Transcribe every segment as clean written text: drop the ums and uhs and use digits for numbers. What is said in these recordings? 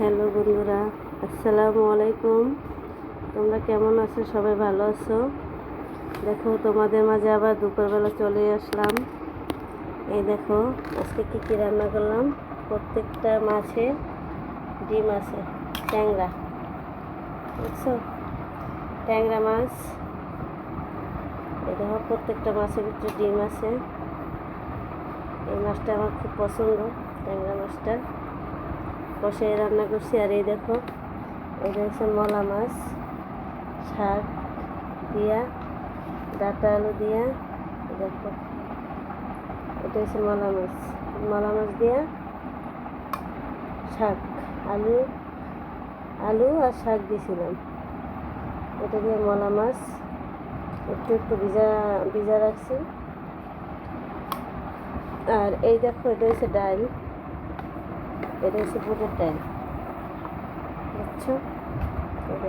Hello বন্ধুরা, আসসালামু আলাইকুম। তোমরা কেমন আছো? সবাই ভালো আছো? দেখো, তোমাদের মাঝে আবার দুপুরবেলা চলে আসলাম। এই দেখো, আজকে কী কী রান্না করলাম। প্রত্যেকটা মাছে ডিম আছে। ট্যাংরা, বুঝছো? ট্যাংরা মাছ। এই দেখো, প্রত্যেকটা মাছের ভিতরে ডিম আছে। এই মাছটা আমার খুব পছন্দ, ট্যাংরা মাছটা। কষে রান্না করছি। আর এই দেখো, এটা হচ্ছে মলা মাছ, শাক দিয়া, ডাঁটা আলু দিয়া। দেখো, এটা হচ্ছে মলা মাছ দিয়া শাক, আলু আলু আর শাক দিয়েছিলাম। এটা দিয়ে মলা মাছ একটু একটু ভিজা ভিজা রাখছি। আর এই দেখো, এটা হচ্ছে ডাল, এটা হচ্ছে বুটের ডাল, বুঝছো? এটা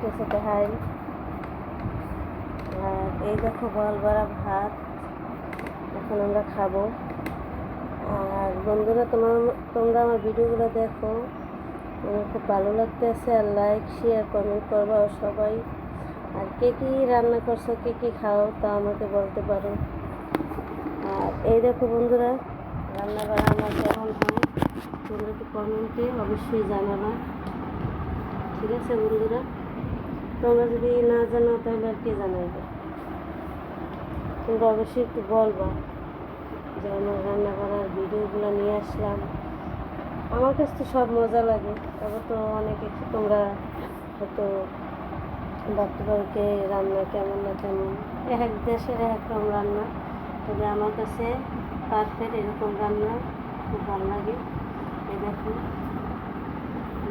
হচ্ছে ডাল। আর এই দেখো, বল বড়া ভাত, এখন আমরা খাবো। আর বন্ধুরা, তোমরা আমার ভিডিওগুলো দেখো, আমার খুব ভালো লাগতেছে। আর লাইক শেয়ার কমেন্ট করবো সবাই। আর কে কী রান্না করছো, কে কী খাও, তা আমাকে বলতে পারো। আর এই দেখো বন্ধুরা, রান্না বান্না আমার কেমন হয় তোমরা একটু কমেন্টে অবশ্যই জানাবা, ঠিক আছে বন্ধুরা? তোমরা যদি না জানো তাহলে আর কে জানাইবে? তোমরা অবশ্যই একটু বলবা যে আমার রান্না করার ভিডিওগুলো নিয়ে আসলাম। আমার কাছে তো সব মজা লাগে, তবে তো অনেকে তোমরা হয়তো ভাবতে পারো কে রান্না কেমন না কেমন। এক দেশের এক রকম রান্না, তবে আমার কাছে পারফেক্ট এরকম রান্না খুব ভালো লাগে। এই দেখো,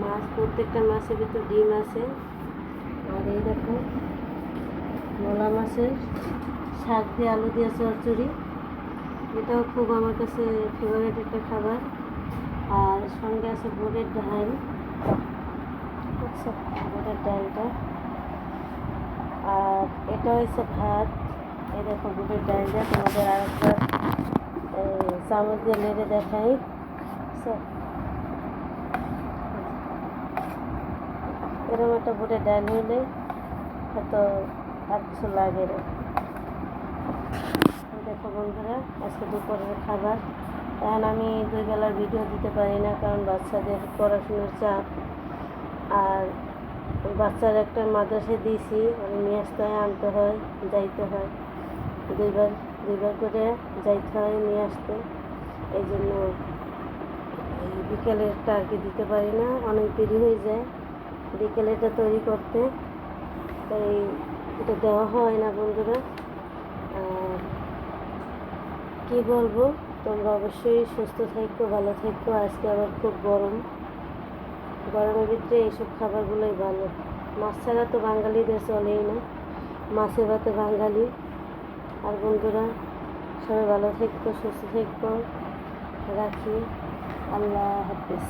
মাছ, প্রত্যেকটা মাছের ভিতর ডিম আছে। আর এই দেখো, মলা মাছের শাক দিয়ে আলু দিয়ে চচ্চড়ি, এটাও খুব আমার কাছে ফেভারিট একটা খাবার। আর সঙ্গে আছে বুটের ডাল, বুঝছো? বুটের ডালটা। আর এটা হচ্ছে ভাত। এই দেখো, বুটের ডালটা তোমাদের আর একটা চামচ দিয়ে লেড়ে দেখাই। এরকম একটা বুটের ডাল হইলে হয়তো আর কিছু লাগে না। দেখো বন্ধুরা, আজকে দুপুরের খাবার। এখন আমি 2 বেলার ভিডিও দিতে পারি না, কারণ বাচ্চাদের পড়াশোনার চাপ। আর বাচ্চার একটা মাদ্রাসায় দিয়েছি, আমি নিয়ে আসতে হয়, আনতে হয়, যাইতে হয়। দুইবার করে যাইতে হয়, নিয়ে আসতে। এই জন্য বিকেলেরটা আর কি দিতে পারি না, অনেক দেরি হয়ে যায় বিকেলেরটা তৈরি করতে, তাই এটা দেওয়া হয় না বন্ধুরা। আর কী বলবো, তোমরা অবশ্যই সুস্থ থাকো, ভালো থাকো। আজকে আবার খুব গরমের ভিতরে এইসব খাবারগুলোই ভালো। মাছ ছাড়া তো বাঙালিদের চলেই না, মাছে ভাতে বাঙালি। আর বন্ধুরা, সবাই ভালো থাকো, সুস্থ থাকো, রাখি। আল্লাহ হাফেজ।